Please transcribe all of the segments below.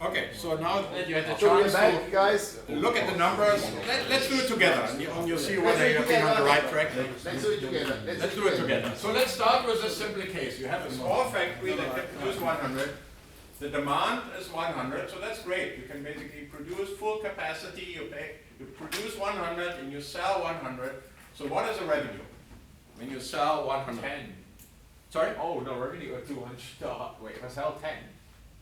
Okay, so now that you had the So we're chance back, guys. to look at the numbers, let's do it together, and you'll see whether you're being on the right track. Let's do it together. Let's do it together. So let's start with a simple case. You have a small factory that can produce 100. The demand is 100, so that's great. You can basically produce full capacity. You produce 100 and you sell 100. So what is the revenue when you sell 100? 10. Sorry? Oh, no, revenue of 200. Wait, if I sell 10.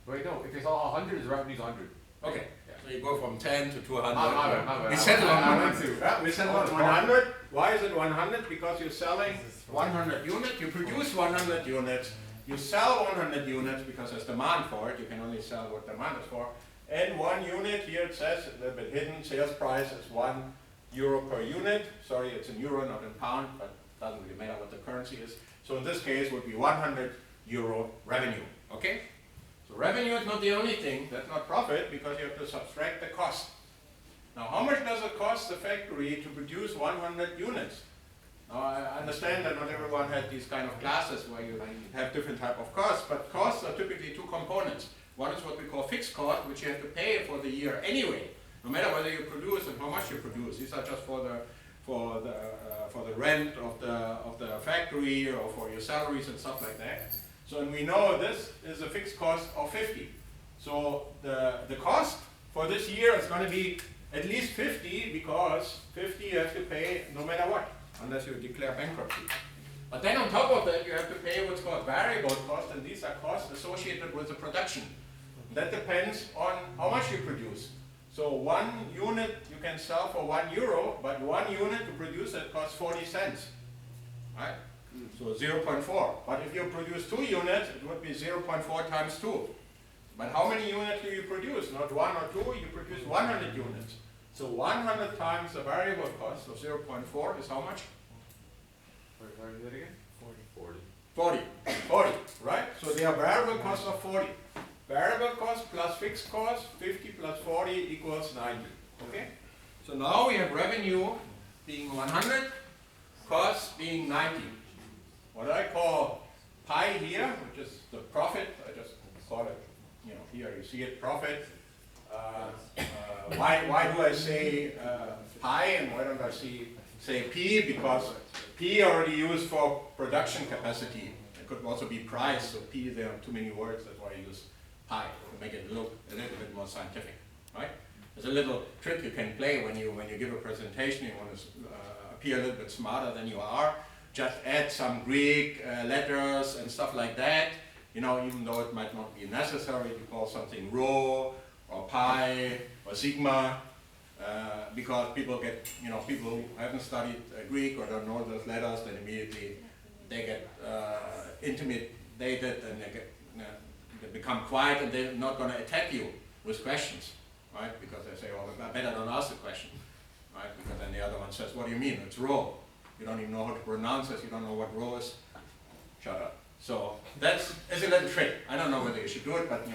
Wait, no, if I sell 100, the revenue is 100. Okay. Yeah. So you go from 10 to 200. My bad. We settle on I 100. went to. Yeah, we settle on 100. Why is it 100? Because you're selling 100 units. You produce 100 units. You sell 100 units because there's demand for it. You can only sell what demand is for. And 1 unit, here it says, a little bit hidden, sales price is €1 per unit. Sorry, it's in euro, not in pound, but it doesn't really matter what the currency is. So in this case, would be €100 revenue. Okay? So revenue is not the only thing. That's not profit, because you have to subtract the cost. Now, how much does it cost the factory to produce 100 units? Now, I understand that not everyone had these kind of classes where you have different type of costs, but costs are typically 2 components. One is what we call fixed cost, which you have to pay for the year anyway, no matter whether you produce and how much you produce. These are just for the rent of the factory or for your salaries and stuff like that. So, and we know this is a fixed cost of 50. So the cost for this year is going to be at least 50, because 50 you have to pay no matter what, unless you declare bankruptcy. But then on top of that, you have to pay what's called variable costs, and these are costs associated with the production. That depends on how much you produce. So 1 unit you can sell for €1, but 1 unit to produce it costs 40 cents. Right? So 0.4. But if you produce 2 units, it would be 0.4 times 2. But how many units do you produce? Not 1 or 2, you produce 100 units. So 100 times the variable cost of 0.4 is how much? Sorry, do that again? 40. 40, right? So they are variable costs of 40. Variable cost plus fixed cost, 50 plus 40 equals 90, okay? So now we have revenue being 100, costs being 90. What I call pi here, which is the profit, I just call it, here you see it, profit. Why do I say pi and why don't I say P? Because P already used for production capacity. It could also be price, so P, there are too many words, that's why I use pi to make it look a little bit more scientific, right? There's a little trick you can play when you give a presentation. You want to appear a little bit smarter than you are. Just add some Greek letters and stuff like that. Even though it might not be necessary to call something rho or pi or sigma, because people get, people who haven't studied Greek or don't know those letters, then immediately they get intimidated and they become quiet, and they're not going to attack you with questions, right? Because they say, oh, I better don't ask the question, right? Because then the other one says, what do you mean? It's rho. You don't even know how to pronounce it. You don't know what rho is. Shut up. So that's a little trick. I don't know whether you should do it, but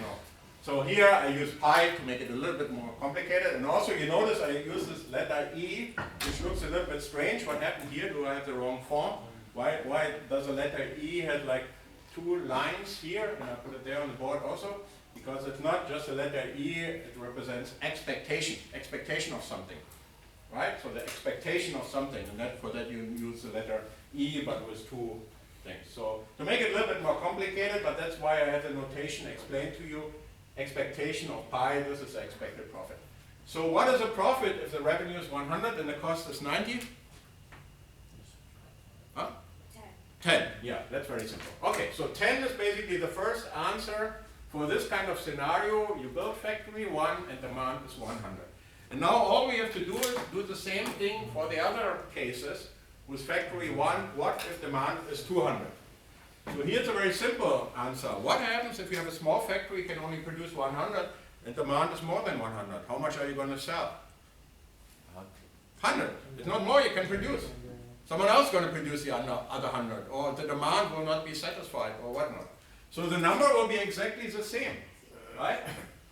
So here I use pi to make it a little bit more complicated. And also you notice I use this letter E, which looks a little bit strange. What happened here? Do I have the wrong form? Why does the letter E have like 2 lines here? And I put it there on the board also. Because it's not just the letter E, it represents expectation of something. Right? So the expectation of something. And for that you use the letter E, but with 2 things. So to make it a little bit more complicated, but that's why I had the notation explained to you. Expectation of pi, this is the expected profit. So what is a profit if the revenue is 100 and the cost is 90? Huh? 10. Yeah, that's very simple. Okay, so 10 is basically the first answer for this kind of scenario. You build factory 1 and demand is 100. And now all we have to do is do the same thing for the other cases with factory 1. What if demand is 200? So here's a very simple answer. What happens if you have a small factory, can only produce 100 and demand is more than 100? How much are you going to sell? 100. It's not more you can produce. Someone else is going to produce the other 100, or the demand will not be satisfied or whatnot. So the number will be exactly the same, right?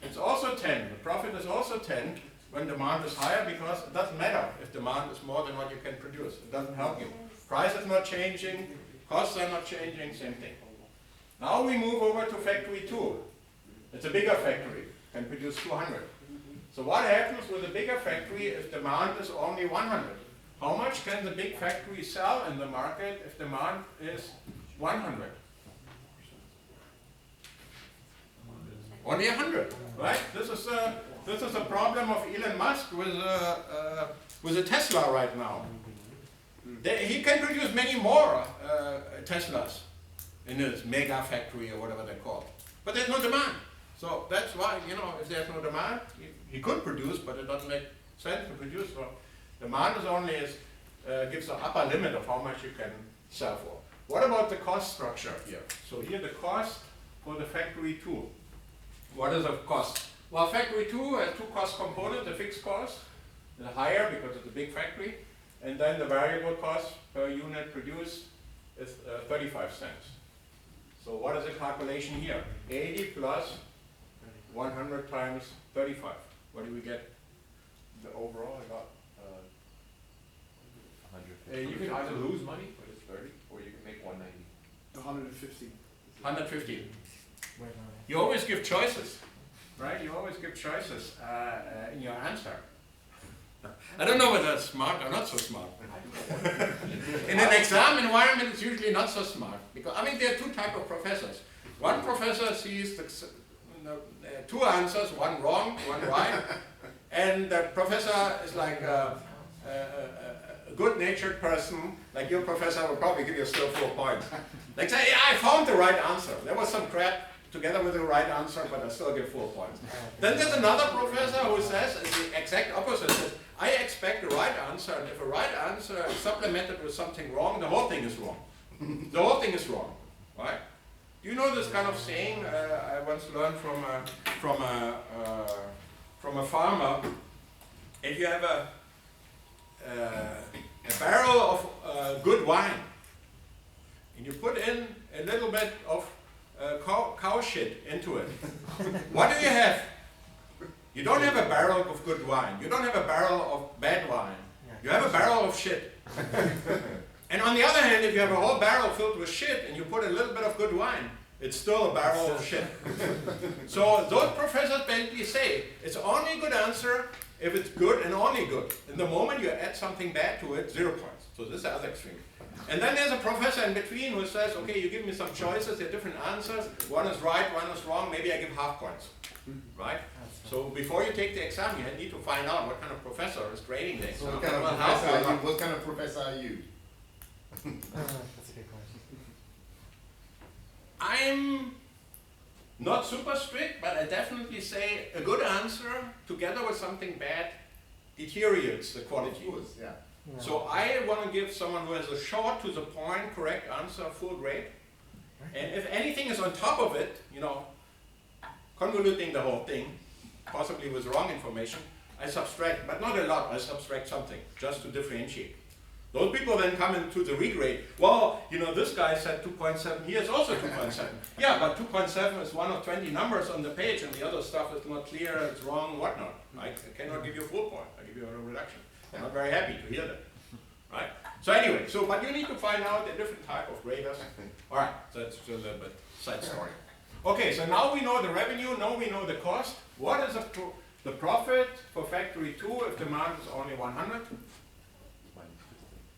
It's also 10. The profit is also 10 when demand is higher, because it doesn't matter if demand is more than what you can produce. It doesn't help you. Price is not changing. Costs are not changing, same thing. Now we move over to factory 2. It's a bigger factory, can produce 200. So what happens with a bigger factory if demand is only 100? How much can the big factory sell in the market if demand is 100? Only 100, right? This is a problem of Elon Musk with a Tesla right now. He can produce many more Teslas in his mega factory or whatever they're called. But there's no demand. So that's why, if there's no demand, he could produce, but it doesn't make sense to produce. So demand is only gives the upper limit of how much you can sell for. What about the cost structure here? So here the cost for the factory 2. What is the cost? Well, factory 2 has two cost components. The fixed cost is higher because it's a big factory. And then the variable cost per unit produced is 35 cents. So what is the calculation here? 80 plus 100 times 35. What do we get? The overall, I got 100. You can either lose money, but it's 30, or you can make 190. 150. 150. You always give choices, right? You always give choices in your answer. I don't know whether that's smart or not so smart. In an exam environment, it's usually not so smart. Because, there are two types of professors. One professor sees two answers, one wrong, one right. And the professor is like a good-natured person, like your professor will probably give you still 4 points. Like say, yeah, I found the right answer. There was some crap together with the right answer, but I still give 4 points. Then there's another professor who says the exact opposite. Says, I expect the right answer, and if a right answer is supplemented with something wrong, the whole thing is wrong. The whole thing is wrong, right? Do you know this kind of saying I once learned from a farmer? If you have a barrel of good wine, and you put in a little bit of cow shit into it, what do you have? You don't have a barrel of good wine. You don't have a barrel of bad wine. You have a barrel of shit. And on the other hand, if you have a whole barrel filled with shit and you put a little bit of good wine, it's still a barrel of shit. So those professors basically say it's only a good answer if it's good and only good. And the moment you add something bad to it, 0 points. So this is the other extreme. And then there's a professor in between who says, okay, you give me some choices, there are different answers. One is right, one is wrong, maybe I give half points. Right? So before you take the exam, you need to find out what kind of professor is grading the exam. So what kind of professor are you? That's a good question. I'm not super strict, but I definitely say a good answer together with something bad deteriorates the quality. Of course, yeah. Yeah. So I want to give someone who has a short, to the point, correct answer full grade. And if anything is on top of it, convoluting the whole thing, possibly with wrong information, I subtract, but not a lot, I subtract something, just to differentiate. Those people then come into the regrade. Well, this guy said 2.7, he has also 2.7. Yeah, but 2.7 is one of 20 numbers on the page, and the other stuff is not clear, it's wrong, whatnot. I cannot give you a full point, I give you a reduction. I'm not very happy to hear that, right? So anyway, but you need to find out the different type of graders. All right, so that's a little bit side story. Okay, so now we know the revenue, now we know the cost. What is the profit for factory 2 if demand is only 100?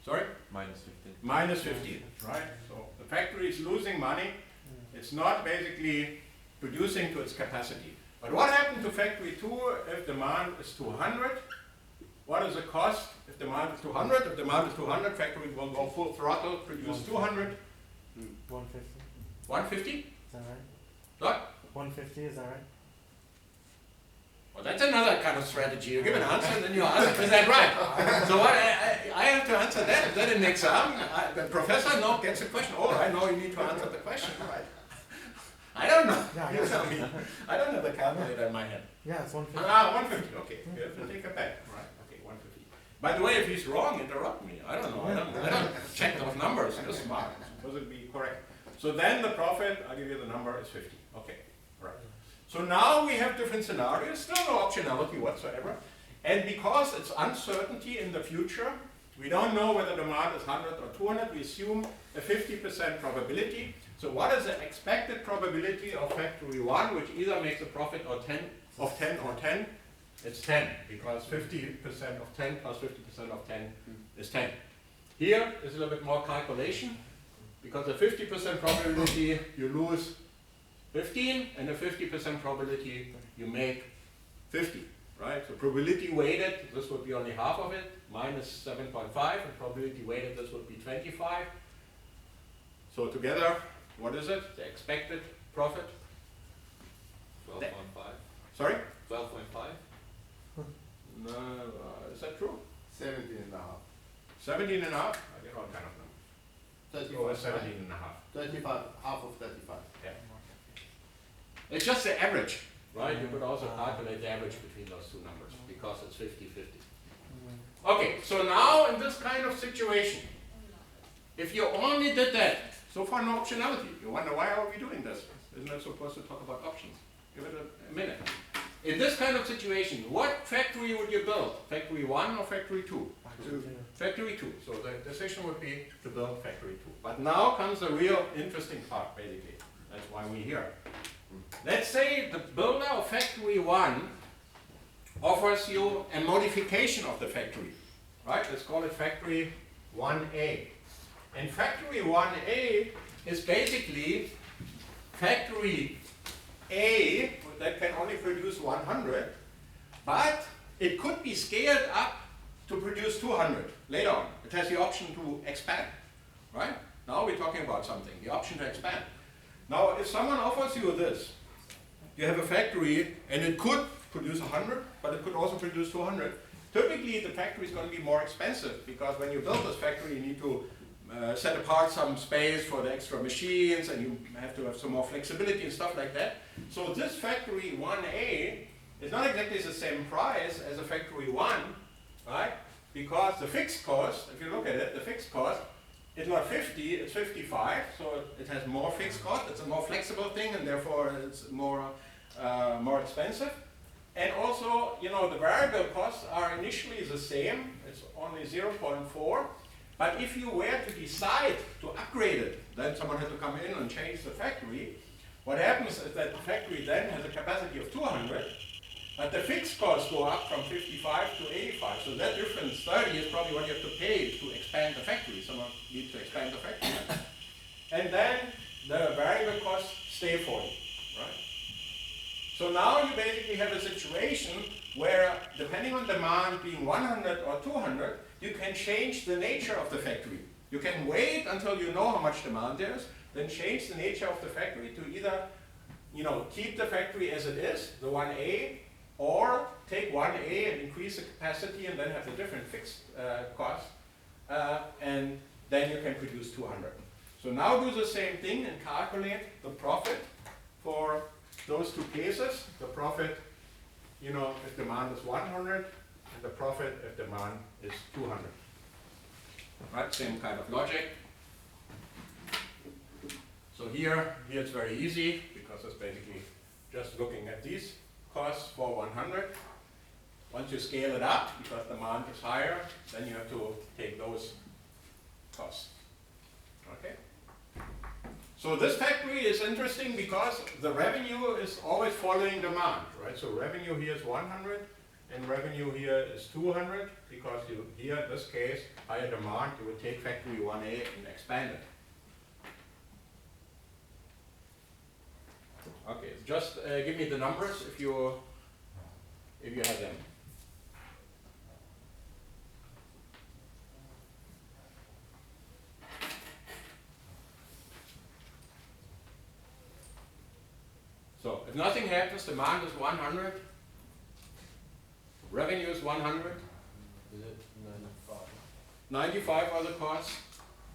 Sorry? Minus 15. Minus 15, right? So the factory is losing money. It's not basically producing to its capacity. But what happened to factory 2 if demand is 200? What is the cost if demand is 200? If demand is 200, factory will go full throttle, produce 200. 150. 150? Is that right? What? 150, is that right? Well, that's another kind of strategy. You give an answer and then you ask, is that right? So what, I have to answer that. Is that an exam? The professor now gets a question. Oh, I know you need to answer the question, right? I don't know. Yeah, You tell me. I don't have the calculator in my head. Yeah, it's 150. 150. Okay, you have to take it back. Right. Okay, 150. By the way, if he's wrong, interrupt me. I don't know. I don't check those numbers. You're smart. Supposed to be correct. So then the profit, I'll give you the number, is 50. Okay, right. So now we have different scenarios, still no optionality whatsoever. And because it's uncertainty in the future, We don't know whether demand is 100 or 200. We assume a 50% probability. So what is the expected probability of factory 1, which either makes a profit or 10 or 10? It's 10, because 50% of 10 plus 50% of 10 is 10. Here is a little bit more calculation, because a 50% probability you lose 15, and a 50% probability you make 50, right? So probability weighted, this would be only half of it, minus 7.5, and probability weighted, this would be 25. So together, what is it? The expected profit? 12.5. Sorry? 12.5. No, is that true? 17 and a half. 17 and a half? I get all kind of numbers. 35, Or right? 17 and a half. 35, half of 35. It's just the average, right? You could also calculate the average between those two numbers, because it's 50-50. Okay, so now in this kind of situation, if you only did that, so far no optionality. You wonder, why are we doing this? Isn't it supposed to talk about options? Give it a minute. In this kind of situation, what factory would you build? Factory 1 or factory 2? Factory 2. So the decision would be to build factory 2. But now comes the real interesting part, basically. That's why we're here. Let's say the builder of factory 1 offers you a modification of the factory. Right? Let's call it factory 1A. And factory 1A is basically factory A that can only produce 100, but it could be scaled up to produce 200 later on. It has the option to expand, right? Now we're talking about something, the option to expand. Now, if someone offers you this, you have a factory and it could produce 100, but it could also produce 200. Typically, the factory is going to be more expensive, because when you build this factory, you need to set apart some space for the extra machines, and you have to have some more flexibility and stuff like that. So this factory 1A is not exactly the same price as a factory 1, right? Because the fixed cost, if you look at it, the fixed cost is not 50, it's 55, so it has more fixed cost, it's a more flexible thing, and therefore it's more expensive. And also, you know, the variable costs are initially the same, it's only 0.4. But if you were to decide to upgrade it, then someone had to come in and change the factory. What happens is that the factory then has a capacity of 200, but the fixed costs go up from 55 to 85. So that difference, 30, is probably what you have to pay to expand the factory. Someone needs to expand the factory. And then the variable costs stay 40, right? So now you basically have a situation where, depending on demand being 100 or 200, you can change the nature of the factory. You can wait until you know how much demand there is, then change the nature of the factory to either, you know, keep the factory as it is, the 1A, or take 1A and increase the capacity and then have the different fixed cost, and then you can produce 200. So now do the same thing and calculate the profit for those two cases. The profit, you know, if demand is 100, and the profit if demand is 200. Right, same kind of logic. So here it's very easy, because it's basically just looking at these costs for 100. Once you scale it up, because demand is higher, then you have to take those costs. Okay? So this factory is interesting because the revenue is always following demand, right? So revenue here is 100, and revenue here is 200, because you, here in this case, higher demand, you would take factory 1A and expand it. Okay, just give me the numbers if you have them. So if nothing happens, demand is 100, revenue is 100, Is it 95 are the costs,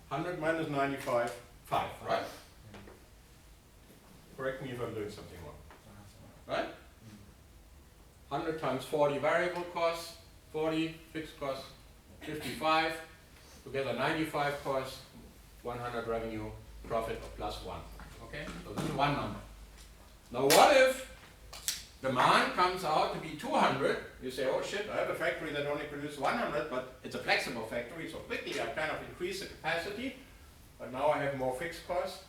100 minus 95, 5, right? Correct me if I'm doing something wrong. Right? 100 times 40 variable costs, 40 fixed costs, 55, together 95 costs, 100 revenue, profit of plus 1. Okay? So this is one number. Now what if demand comes out to be 200, you say, oh shit, I have a factory that only produces 100, but it's a flexible factory, so quickly I kind of increase the capacity, but now I have more fixed costs.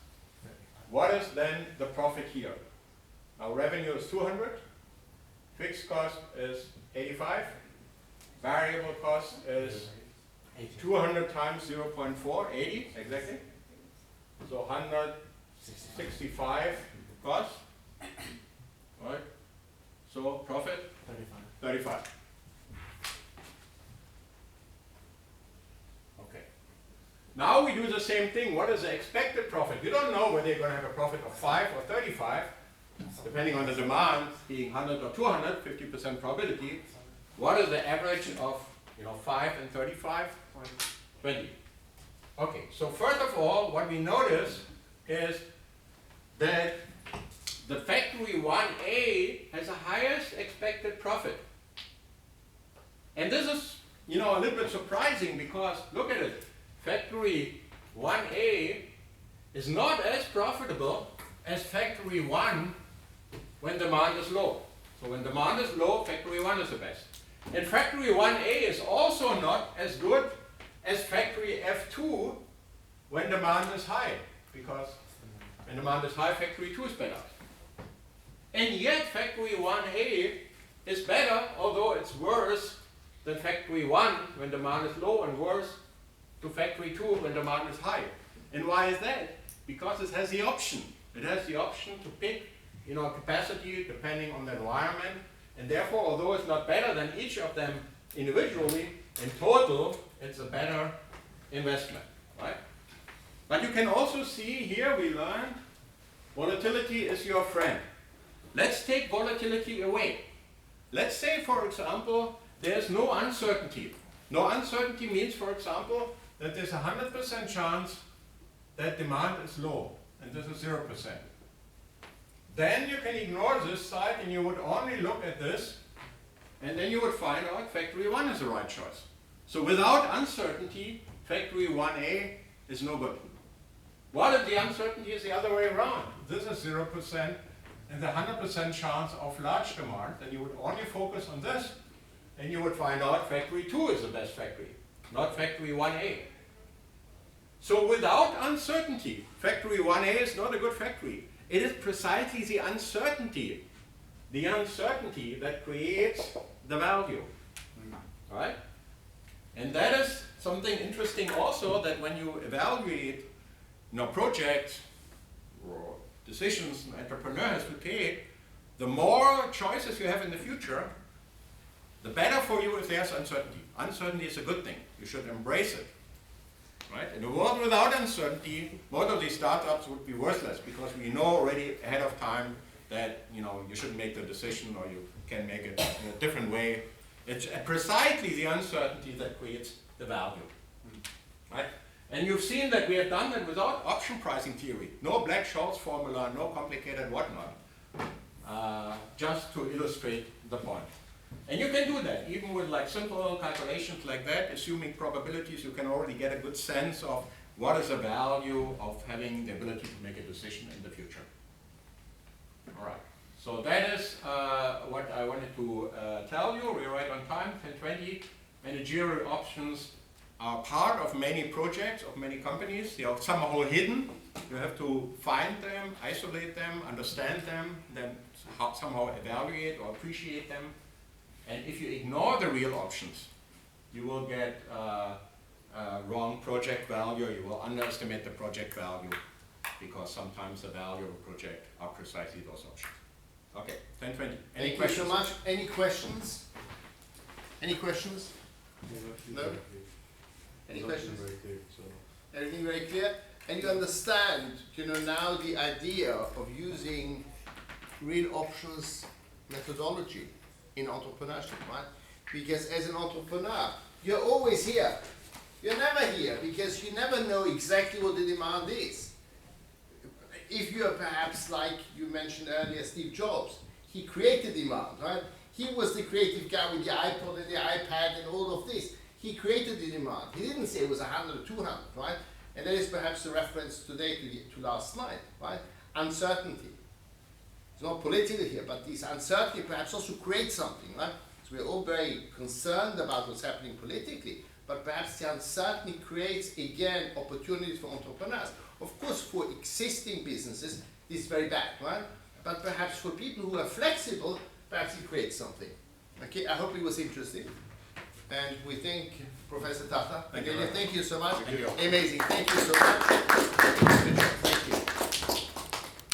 What is then the profit here? Now revenue is 200, fixed cost is 85, variable cost is 200 times 0.4, 80, exactly. So 165 cost, right? So profit? 35. Okay. Now we do the same thing. What is the expected profit? You don't know whether you're going to have a profit of 5 or 35, depending on the demand, being 100 or 200, 50% probability. What is the average of 5 and 35? 20. Okay, so first of all, what we notice is that the factory 1A has the highest expected profit. And this is, a little bit surprising because, look at it, factory 1A is not as profitable as factory 1 when demand is low. So when demand is low, factory 1 is the best. And factory 1A is also not as good as factory F2 when demand is high, because when demand is high, factory 2 is better. And yet factory 1A is better, although it's worse than factory 1 when demand is low, and worse to factory 2 when demand is high. And why is that? Because it has the option. It has the option to pick capacity depending on the environment, and therefore, although it's not better than each of them individually, in total it's a better investment, right? But you can also see here we learned volatility is your friend. Let's take volatility away. Let's say, for example, there's no uncertainty. No uncertainty means, for example, that there's a 100% chance that demand is low, and this is 0%. Then you can ignore this side and you would only look at this, and then you would find out factory 1 is the right choice. So without uncertainty, factory 1A is no good. What if the uncertainty is the other way around? This is 0% and the 100% chance of large demand, then you would only focus on this, and you would find out factory 2 is the best factory, not factory 1A. So without uncertainty, factory 1A is not a good factory. It is precisely the uncertainty that creates the value, right? And that is something interesting also, that when you evaluate projects or decisions an entrepreneur has to take, the more choices you have in the future, the better for you if there's uncertainty. Uncertainty is a good thing. You should embrace it. Right? In a world without uncertainty, most of these startups would be worthless, because we know already ahead of time that you shouldn't make the decision, or you can make it in a different way. It's precisely the uncertainty that creates the value. Right? And you've seen that we have done that without option pricing theory. No Black-Scholes formula, no complicated whatnot. Just to illustrate the point. And you can do that, even with simple calculations like that, assuming probabilities, you can already get a good sense of what is the value of having the ability to make a decision in the future. All right, so that is what I wanted to tell you. We're right on time, 10:20. Managerial options are part of many projects, of many companies. They are somehow hidden. You have to find them, isolate them, understand them, then somehow evaluate or appreciate them. And if you ignore the real options, you will get wrong project value, you will underestimate the project value, because sometimes the value of a project are precisely those options. Okay, 10:20. Any Thank questions? you so much. Any questions? Any questions? No? Any questions? Everything very clear? And you understand, now the idea of using real options methodology in entrepreneurship, right? Because as an entrepreneur, you're always here. You're never here, because you never know exactly what the demand is. If you are perhaps, like you mentioned earlier, Steve Jobs, he created demand, right? He was the creative guy with the iPod and the iPad and all of this. He created the demand. He didn't say it was 100 or 200, right? And that is perhaps the reference today to last night, right? Uncertainty. It's not political here, but this uncertainty perhaps also creates something, right? So we're all very concerned about what's happening politically, but perhaps the uncertainty creates, again, opportunities for entrepreneurs. Of course, for existing businesses, this is very bad, right? But perhaps for people who are flexible, perhaps it creates something. Okay, I hope it was interesting. And we thank Professor Tata. Thank you. Thank you so much. Thank you. Amazing. Thank you so much.